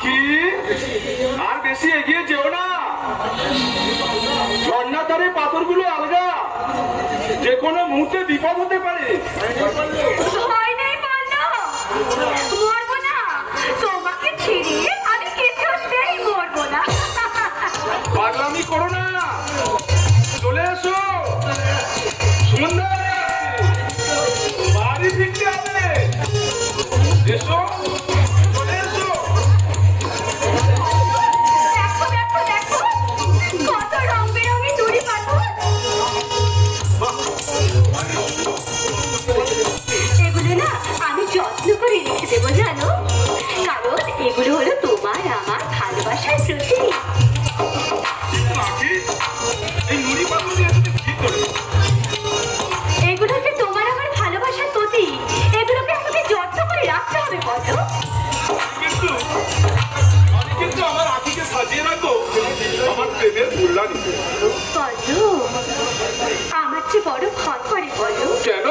আখি আর বেশি এগিয়ে যেও না, ঝর্ণার ধারে পাথরগুলো আলগা, যে কোনো মুহূর্তে বিপদ হতে পারে। মরবো না, তোমাকে ছেড়ে আমি কিছুতেই মরবো না। পাগলামি করো না, চলে এসো, সন্ধ্যা বাড়ি ফিরতে হবে, এসো চলে এসো। দেখো দেখো দেখো কত রং বেরঙের নুড়ি পাথর, এগুলো না আমি যত্ন করে রেখে দেবো জানো, কারণ এগুলো হলো তোমার আমার ভালোবাসার প্রতীক। এগুলো যে তোমার আমার ভালোবাসার প্রতীক, এগুলোকে আমাকে যত্ন করে রাখতে হবে বলো। কিন্তু আমার আখিকে সাজিয়ে রাখো আমার প্রেমের ফুলদানি। বলো আমার চেয়ে বড় ভয় করে বলো। কেন?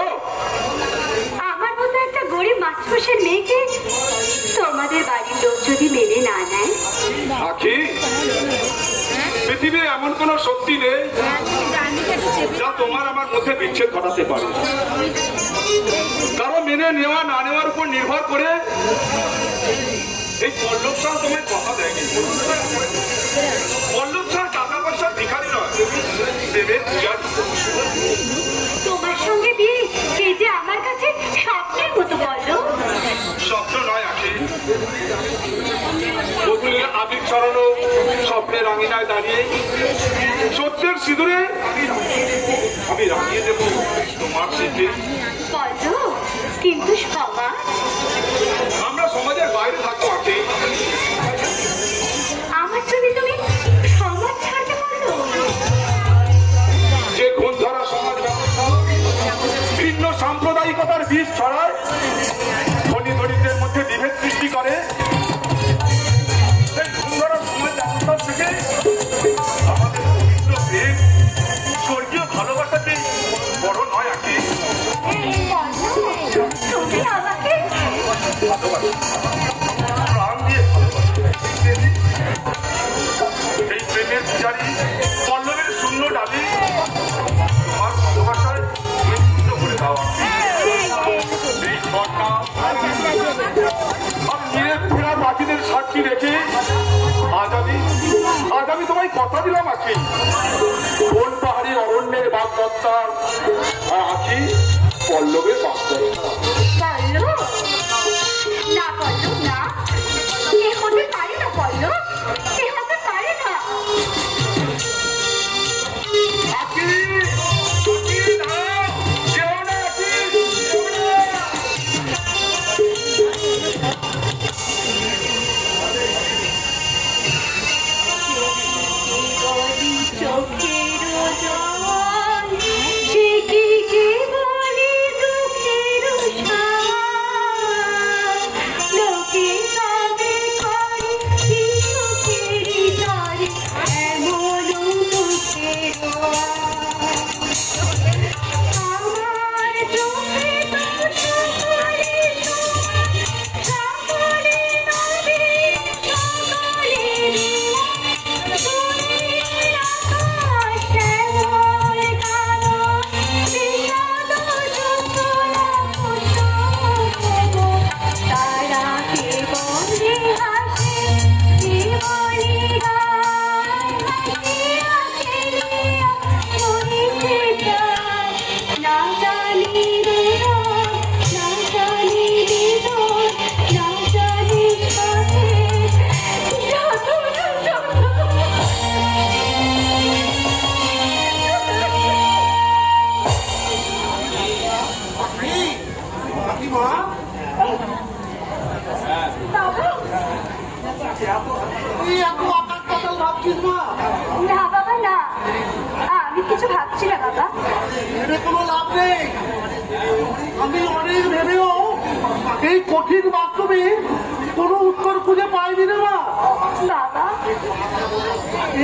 আমার মতো একটা গরিব মাস্টারমশাইয়ের মেয়েকে তোমাদের বাড়ির লোক যদি মেনে না নেয়। আখি, পৃথিবীর এমন কোন শক্তি নেই যা তোমার আমার মধ্যে বিচ্ছেদ ঘটাতে পারে। কারো মেনে নেওয়া না নেওয়ার উপর নির্ভর করে এই পল্লব শাহ তোমায় কথা দেয়নি। পল্লব শাহ টাকা পয়সার ভিখারি নয়, দেবের পূজার। তোমার সঙ্গে বিয়ে এই যে আমার কাছে স্বপ্নের মতো বলো। স্বপ্ন নয় আখি, বকুলের আবির ছড়ানো স্বপ্নের আঙিনায় দাঁড়িয়ে সত্যের সিঁদুরে আমি রাঙিয়ে দেব তোমার স্মৃতি। বলো কিন্তু সমাজ, আমরা সমাজের বাইরে থাকবো আখি। আমার জন্য তুমি সমাজ ছাড়তে পারো? যে ঘুণ ধরা সমাজ ব্যবস্থা ভিন্ন সাম্প্রদায়িকতার বীজ ছড়ায়, ধনী দরিদ্রের মধ্যে বিভেদ সৃষ্টি করে, সেই ঘুণ ধরা সমাজ ব্যবস্থা থেকে আমাদের পবিত্র প্রেম, স্বর্গীয় ভালোবাসাতে বড় নয় আখি। তুমি আমাকে ভালোবাসি, প্রাণ দিয়ে ভালোবাসি। এই প্রেমের পূজারী পল্লবের শূন্য ডালি তোমার ভালোবাসায় পূর্ণ করে দেওয়া। এই ঘটনা আমি নিয়ে ফেরা বাকিদের সাক্ষী রেখে আজ আমি তোমায় কথা দিলাম আখি, কোন পাহাড়ি অরণ্যের বাগদত্তা আর আখি পল্লবের বাগদত্তা। বলো না, বলো না, এ হতে পারে না, বলো এ হতে পারে না। আখি, আখি, দাঁড়াও, যেও না আখি, যেও না। চোখের জল সে কি কেবলি দুঃখের লোকে কাঁদে করে কি সুখের তরে এমন দুঃখের আমার চোখে তো সকলে সকলে নদী না বাবা না, আমি কিছু ভাবছি না বাবা। কোনো লাভ নেই, আমি অনেক ভেবেও এই কঠিন বাস্তবে কোনো উত্তর খুঁজে পাইনি রে মা। বাবা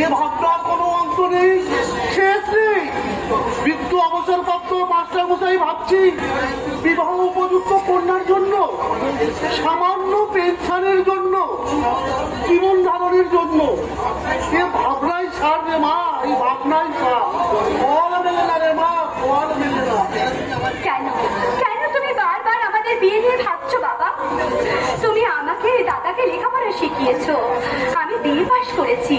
এ ভাবনার কোনো অন্ত নেই, শেষ নেই। মৃত্যু অবসরপ্রাপ্ত মাস্টার মশাই ভাবছি বিবাহ উপযুক্ত কন্যার জন্য, সামান্য পেনশনের জন্য, জীবন ধারণের জন্য এ ভাবনাই সার রে মা, এই ভাবনাই সার। ফল মেলে না রে মা, ফল মেলে না। কেন কেন তুমি বারবার আমাদের বিয়ে নিয়ে ভাবছো বাবা? তুমি আমাকে দাদাকে লেখাপড়া শিখিয়েছো, আমি বিয়ে পাশ করেছি,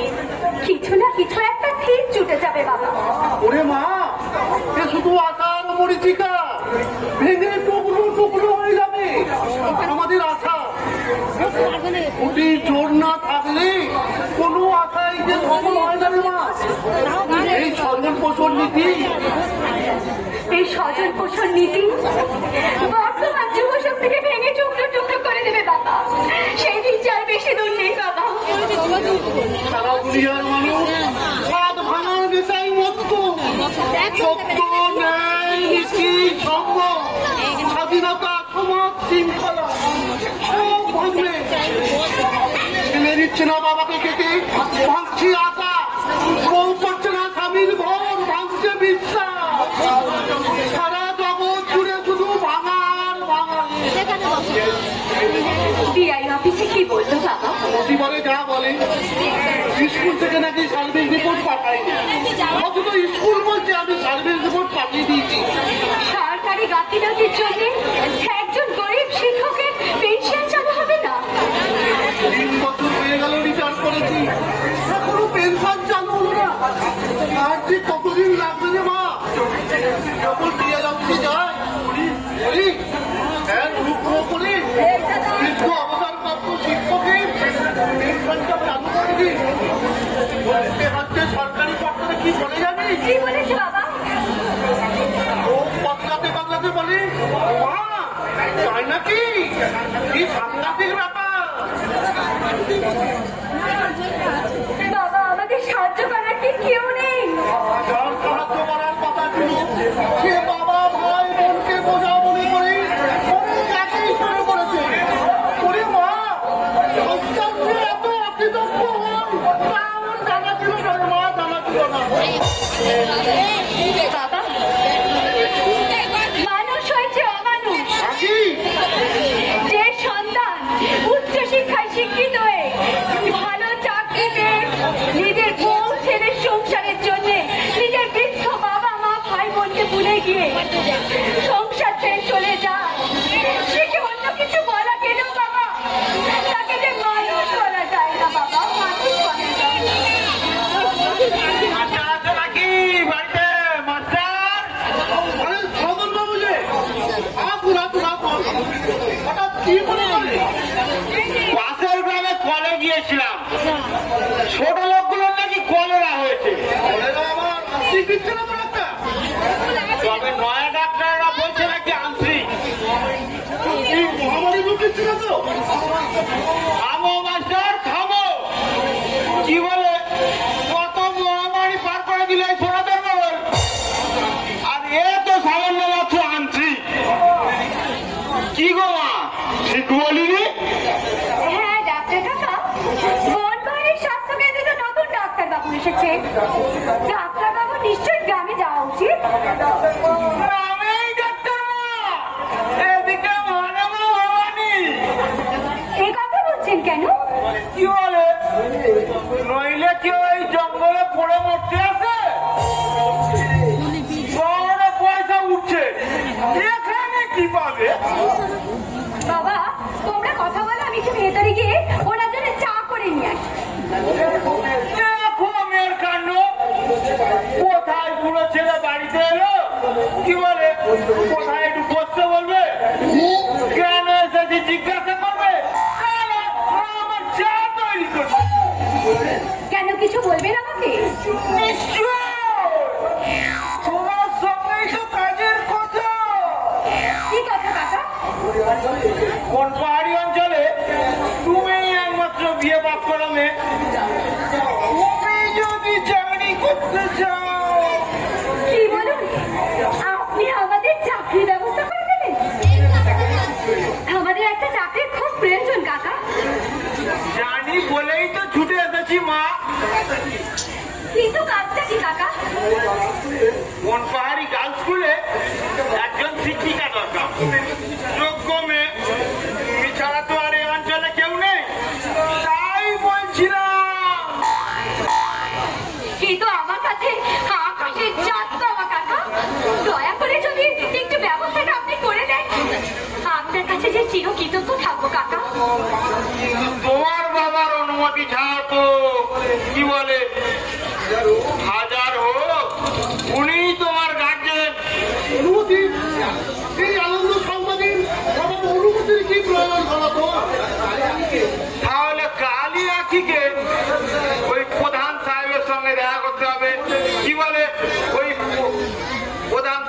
কিছু না কিছু একটা ঠিক জুটে যাবে বাবা। ওরে মা, এ শুধু আশার মরিচিকা, ভেঙে টুকরো টুকরো হয়ে যাবে আমাদের আশা। ওটি জোর না থাকলে কোনো আশাই যে সফল হয় না রে মা। এই স্বজন পোষণ নীতি, এই স্বজন পোষণ নীতি বর্তমান যুব শক্তিকে ভেঙে টুকরো টুকরো করে দেবে বাবা। সেই বিচার বেশি দূর নেই বাবা। সারা দুনিয়ার মানুষ সাত ভাঙার নেশাই মত্ত। সত্য, ন্যায়, নীতি, সঙ্গ, স্বাধীনতা, সমাজ, শৃঙ্খলা সব ভাঙবে। ছেলে দিচ্ছে না বাবাকে কেটে, ভাঙছি আশা। বউ করছে না স্বামীর ঘর, ভাঙছে বিশ্বাস। সারা জগৎ জুড়ে শুধু ভাঙার ভাঙার। ডিআই অফিসে কি বলতো বাবা? প্রতিবারে যা বলে, স্কুল থেকে নাকি সার্ভিস রিপোর্ট পাঠায়নি, অথচ স্কুল বলছে আমি সার্ভিস রিপোর্ট পাঠিয়ে দিয়েছি। সরকারি গাফিলতির জন্য একজন গরিব শিক্ষকের পেনশন চালু হবে না। 3 বছর হয়ে গেল রিটার্ন করেছি, এখনো পেনশন চালু হলো না। আর যে কতদিন লাগবে রে মা? যখন দিয়ে যাচ্ছি যায় বলি এক রুগ্ন করে দীর্ঘ অবসরপ্রাপ্ত শিক্ষকের পেনশনটা চালু করে দিই। বলতে হচ্ছে সরকারি পক্ষে কি বলে যাবে? কি বলেছে বাবা? ও পাতলাতে পাতলাতে বলে, মা তাই নাকি? কি সাংঘাতিক ব্যাপার। বাবা আমাদের সাহায্য করার কি কেউ নেই? যার সাহায্য করার কথা ছিল সে বাবা ভাই বোনকে বোঝা মনে করে অনেক চাকরি শুরু করেছে। ওরে মা, সন্তান যে এত অকৃতজ্ঞ হয় তা আমার জানা ছিল না রে মা, জানা ছিল না। বাবা মানুষ হয়েছে অমানুষ। আসি যে সন্তান উচ্চ শিক্ষায় শিক্ষিত হয়ে ভালো চাকরি পেয়ে নিজের বউ ছেলের সংসারের জন্য নিজের বৃদ্ধ বাবা মা ভাই বোনকে ভুলে গিয়ে সংসার ছেড়ে চলে যায়, সে কি অন্য কিছু বলা গেল বাবা? তাকে যে মানুষ বলা যায় না বাবা, মানুষ বলা যায় না। মাস্টার আছে নাকি বাড়িতে? মাস্টার আরে সদন বাবু যে আসুন আসুন আসুন। হঠাৎ কি মনে করে? পাশের গ্রামে কলে গিয়েছিলাম, ছোট লোকগুলোর নাকি কলেরা হয়েছে। ওরা আবার ঠিক দিচ্ছে না তো একটা। তবে নয়া ডাক্তাররা বলছে নাকি আন্তরিক। এই মহামারী রূপ দিচ্ছে না তো? থামো মাস্টার থামো, কি বলে কত মহামারী পার করে দিল এই সনাতন বাবুর, আর এ তো সামান্য মাত্র আন্তরিক। কি গো মা, ঠিক বলিনি? হ্যাঁ ডাক্তার কাকা, বনবাড়ির স্বাস্থ্য কেন্দ্রে তো নতুন ডাক্তার বাবু এসেছে। ডাক্তার বাবু নিশ্চয়ই গ্রামে যাওয়া উচিত। গ্রামেই ডাক্তার মা, এদিকে মানে ভবানী। এই কথা বলছেন কেন? কি বলে, নইলে কেউ এই জঙ্গলে পড়ে মরতে আসে? শহরে পয়সা উঠছে, এখানে কি পাবে? বাবা তোমরা কথা বলো, আমি একটু ভেতরে গিয়ে ওনার জন্য চা করে নিয়ে আসি। দেখো মেয়ের কাণ্ড, কোথায় বুড়ো ছেলে বাড়িতে এলো, কি বলে কোথায় একটু বসতে বলবে, কেন এসেছি জিজ্ঞাসা করবে, আমার চা তৈরি করবে। কেন কিছু বলবেন আমাকে? নিশ্চয় তোমার সঙ্গেই তো কাজের কথা। কি কথা কাকা? কোন পাহাড়ি অঞ্চলে তুমি একমাত্র বিয়ে বাস করো মেয়ে, তুমি যদি চাকরি করতে চাও। কি বলুন, আপনি আমাদের চাকরির ব্যবস্থা করে দেবেন? আমাদের একটা চাকরির খুব প্রয়োজন কাকা। জানি বলেই তো ছুটে এসেছি মা। কিন্তু কাজটা কি কাকা? কোন পাহাড়ি গার্লস স্কুলে একজন শিক্ষিকা দরকার,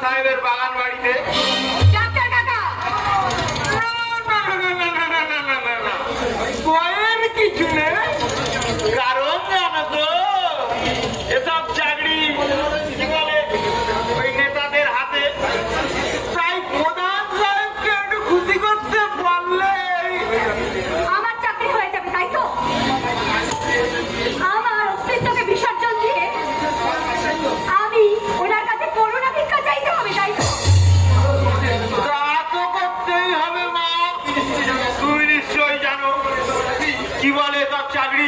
সাহেবের বাগান বাড়িতে? ডাক্তার কাকা, ভয়ের কিছু নেই, কারণ জানো তো এসব চাকরি কি বলে ওই নেতাদের হাতে। তাই প্রধান সাহেবকে একটু খুশি করতে পারলে আমার চাকরি হয়ে যাবে, তাই তো? আমার অস্তিত্বকে বিসর্জন দিয়ে আমি ওনার কাছে করোনা ভিক্ষা চাইতে হবে, তাই তো? তা তো করতেই হবে মা। তুমি নিশ্চয়ই জানো কি বলে সব চাকরি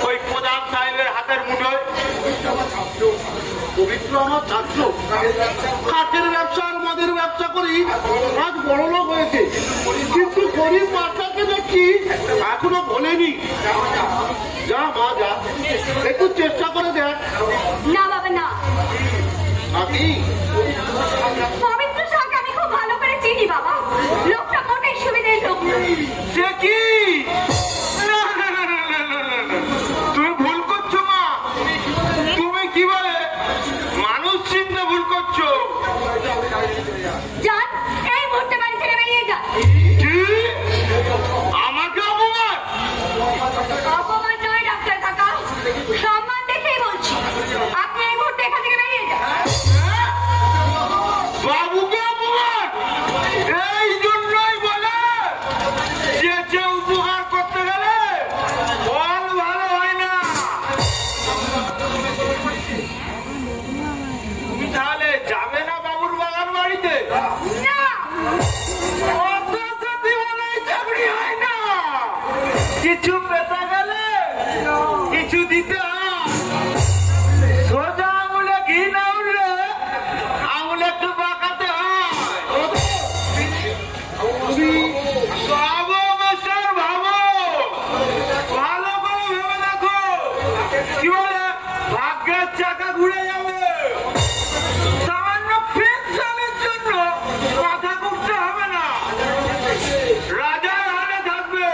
ওই প্রধান সাহেবের হাতের মুঠোয়। পবিত্র আমার ছাত্র কাঠের ব্যবসা আর মদের ব্যবসা করি আজ বড় লোক হয়েছে, কিন্তু গরিব মাতাকে দেখছি এখনো বলেনি। যা মা যা, একটু চেষ্টা করে দেখ। না বাবা না, নাকি পবিত্র শাহকে আমি খুব ভালো করে চিনি বাবা। লোকটা মোটেই সুবিধের লোক নয়। সে কি? না, না, না, না, না, না, না, না। তুমি ভুল করছো মা। তুমি কি বলে মানুষ চিনতে ভুল করছো। যান, এই মুহূর্তে বাড়ি ছেড়ে বেরিয়ে যান। কি? আমাকে অপমান? অপমান নয় ডাক্তার কাকা, সম্মান দেখেই বলছি। আপনি এই মুহূর্তে এখান থেকে বেরিয়ে যান। বাবুকে অপমান? এই জন্যই বলে যে উপকার করতে গেলে ফল ভালো হয় না। তুমি তাহলে যাবে না বাবুর বাগান বাড়িতে? না, অত যদি বলে চাকরি হয় না, কিছু পেতে গেলে কিছু দিতে হয়। সোজা আঙুলে ঘি না উঠলে আঙুলে একটু বাঁকাতে হয়। ভাবো মাস্টার, ভাবো, ভালো করে ভেবে দেখো। কি বলে ভাগ্যের চাকা ঘুরে যাবে। সামান্য পেনশনের জন্য মাথা কুটতে হবে না, রাজার হালে থাকবে।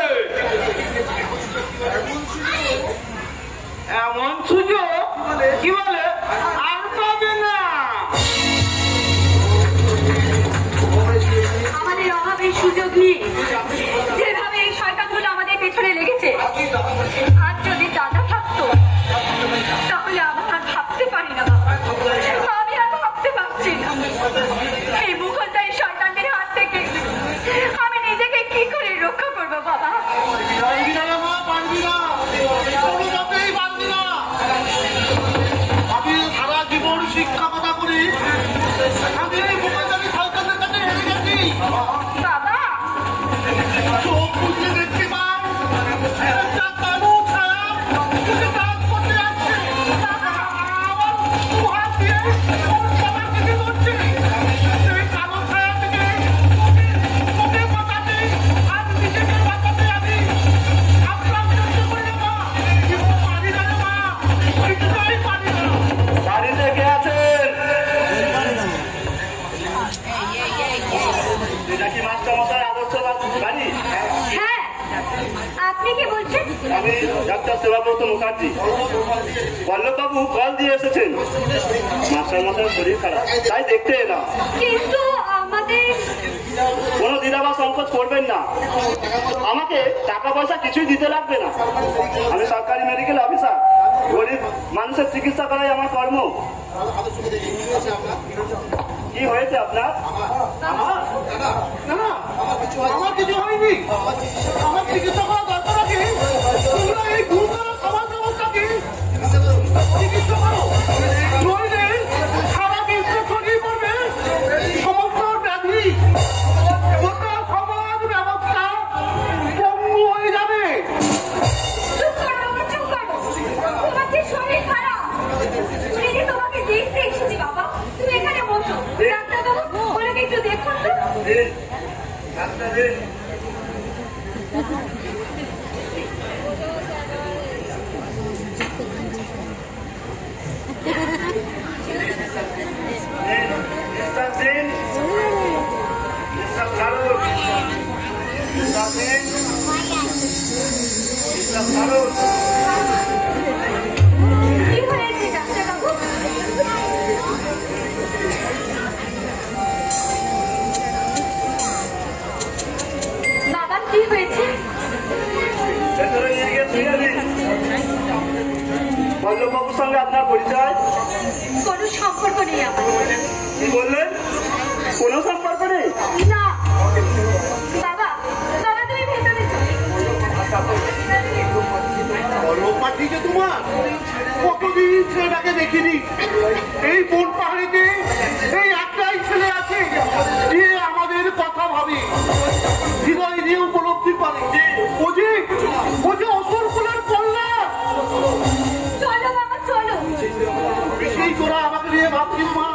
এমন সুযোগ কি বলে আর পাবে না। আমাদের অভাবের সুযোগ নিয়ে যেভাবে এই শয়তানগুলো আমাদের পেছনে লেগেছে, আর যদি দাদা থাকতো তাহলে আমার আর ভাবতে পারি না বাবা। আমি আর ভাবতে পারছি না এই মুঘলদারি শয়তানদের হাত থেকে আমি নিজেকে কি করে রক্ষা করবো বাবা। পারবি না রে মা, পারবি না, কোনোমতেই পারবি না। আমি সারা জীবন শিক্ষকতা করি, আমি এই মুখোশধারী শয়তানদের কাছে হেরে গেছি। বাবা, চোখ বুঝে দেখতে পাই একটা কালো ছায়া তোকে কাজ করতে যাচ্ছে। আমার দুহাত দিয়ে ওর সবার দিকে করছে। সেই কালো ছায়া থেকে তোকে বাঁচাতে আর নিজেকে বাঁচাতে আমি আপ্রাণ চেষ্টা করি রে মা, কিন্তু পারি না রে মা, কিছুতেই পারি না। বাড়িতে কে আছেন? এটা কি মাস্টার মশাই আদর্শ বাড়ি? হ্যাঁ, আপনি কি বলছেন? আমি ডাক্তার সেবাব্রত মুখার্জি। বল্লভবাবু কল দিয়ে এসেছেন, মাস্টার মশাইয়ের শরীর খারাপ, তাই দেখতে এলাম। কিন্তু আমাদের কোনো দ্বিধা বা সংকোচ করবেন না, আমাকে টাকা পয়সা কিছুই দিতে লাগবে না। আমি সরকারি মেডিকেল অফিসার, গরিব মানুষের চিকিৎসা করাই আমার কর্ম। কি হয়েছে আপনার? না, আমার কিছু হয়নি। আমার চিকিৎসা করা দরকার আছে। তোমরা এই গুরুতর সমাজ ব্যবস্থাকে চিকিৎসা করো, নইলে সারা বিশ্বে ছড়িয়ে পড়বে সমস্ত ব্যাধি, গোটা সমাজ ব্যবস্থা পঙ্গু হয়ে যাবে। চুপ করো বাবা, চুপ করো। তোমার যে শরীর খারাপ, এই যে তোমাকে দেখতে এসেছি বাবা। তুমি এখানে বসো। ডাক্তারবাবু, ওনাকে একটু দেখুন তো। কি হয়েছে ডাক্তারবাবু? কি বললেন? কোনো সম্পর্ক নেই? না বাবা, বাবা তুমি ভেতরে চলো। বড় পাঠিয়েছে তোমার, কতদিন ছেলেটাকে দেখিনি। এই বন পাহাড়িতে এই একটাই ছেলে আছে যে আমাদের কথা ভাবে, হৃদয় দিয়ে উপলব্ধি করে। ও যে অসুর কুলের কন্যা। চলো বাবা চলো। সেই তোরা আমাকে নিয়ে ভাবছিস মা,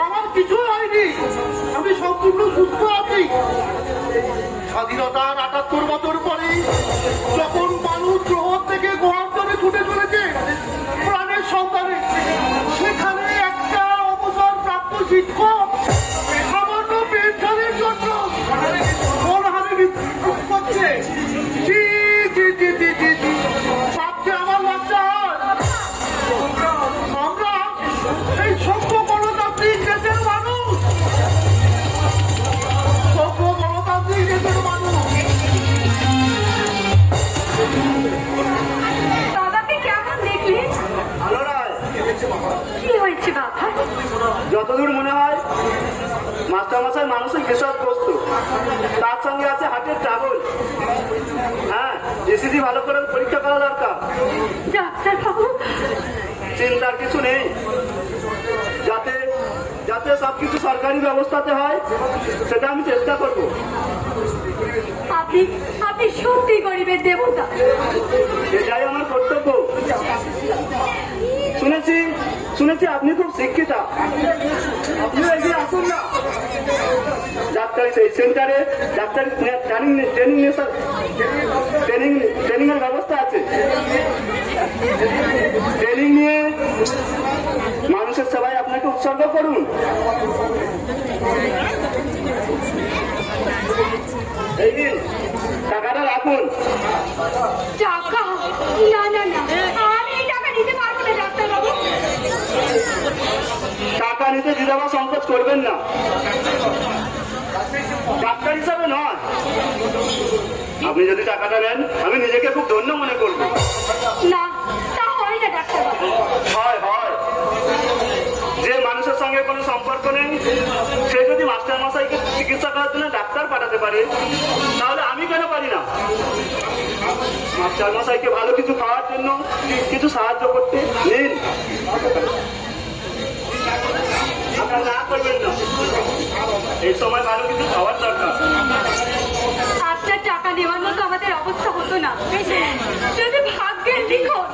আমার কিছু হয়নি, আমি সম্পূর্ণ সুস্থ আছি। স্বাধীনতার ৭৮ বছর পরে যখন মানুষ গ্রহ থেকে গোয়ান্তরে ছুটে চলেছে প্রাণের সন্ধানে, সেখানে একটা অবসর প্রাপ্ত শিক্ষক সামান্য পেনশনের জন্য মনহানি বিক্ষোভ করছে। জি জি জি জি জি জি, ভাবতে আমার লজ্জা হয়। আমরা এই সভ্য গণতান্ত্রিক দেশের মানুষ, সভ্য গণতান্ত্রিক দেশের মানুষ। বাবাকে কেমন দেখলি? ভালো নয়। কি হয়েছে বাবা? যতদূর মনে হয় মাস্টারমশাই মানসিক বিষাদগ্রস্ত, তার সঙ্গে আছে হার্টের ট্রাবল। হ্যাঁ, ইসিজি ভালো করে পরীক্ষা করা দরকার। ডাক্তার বাবু, চিন্তার কিছু নেই, যাতে যাতে সবকিছু সরকারি ব্যবস্থাতে হয় সেটা আমি চেষ্টা করব। আপনি আপনি সত্যি গরিবের দেবতা। এটাই আমার কর্তব্য। শুনেছি আপনি খুব শিক্ষিতা। আপনিও এগিয়ে আসুন না। ডাক্তারি সেই সেন্টারে ডাক্তারি ট্রেনিং এর ব্যবস্থা আছে। ট্রেনিং নিয়ে মানুষের সেবায় আপনাকে উৎসর্গ করুন। এই দিন টাকাটা রাখুন। টাকা? না না না, আমি এই টাকা নিতে পারবো না ডাক্তার বাবু। টাকা নিতে দ্বিধাবা সংকোচ করবেন না। ডাক্তার হিসাবে নয়, আপনি যদি টাকাটা নেন আমি নিজেকে খুব ধন্য মনে করব। না, তা হয় না ডাক্তার বাবু। হয় হয়, যে মানুষের সঙ্গে কোনো সম্পর্ক নেই সে যদি মাস্টার মশাইকে চিকিৎসা করার জন্য ডাক্তার পাঠাতে পারে, তাহলে আমি কেন পারি না? মাস্টার মশাইকে ভালো কিছু খাওয়ার জন্য কিছু সাহায্য করতে নিন। আপনারা না করবেন না, এই সময় ভালো কিছু খাওয়ার দরকার। আপনার টাকা নেওয়ার মতো আমাদের অবস্থা হতো না যদি ভাগ্যের লিখন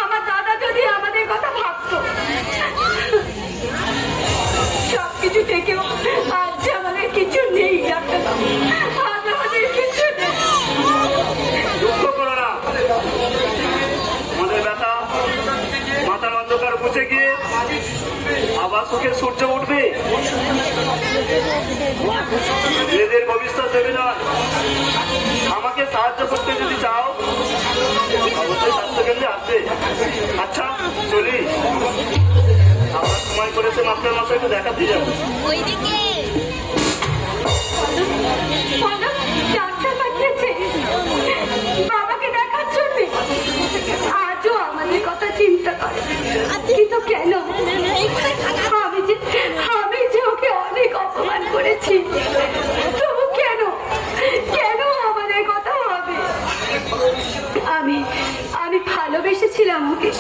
আমার দাদা যদি আমাদের কথা ভাবতো। সবকিছু থেকেও আজ আমাদের কিছু নেই ডাক্তার বাবু, আজ আমাদের কিছু নেই। দুঃখ করো না, আমাদের ব্যথা মাথার অন্ধকার মুছে গিয়ে আবার সুখের সূর্য উঠবে। নিজের ভবিষ্যৎ দেবে নয়, আমাকে সাহায্য করতে যদি চাও অবশ্যই স্বাস্থ্যকেন্দ্রে আসবে। আচ্ছা চলি, আমার সময় করেছে মাস্টার মশাইকে দেখা দিয়ে যাবো। ডাক্তার পাঠিয়েছে বাবাকে দেখার জন্য। আজও আমাদের কথা চিন্তা করে, কিন্তু কেন? আমি যে ওকে অনেক অপমান করেছি, তবু কেন কেন আমাদের কথা হবে? আমি ভালোবেসেছিলাম ওকে।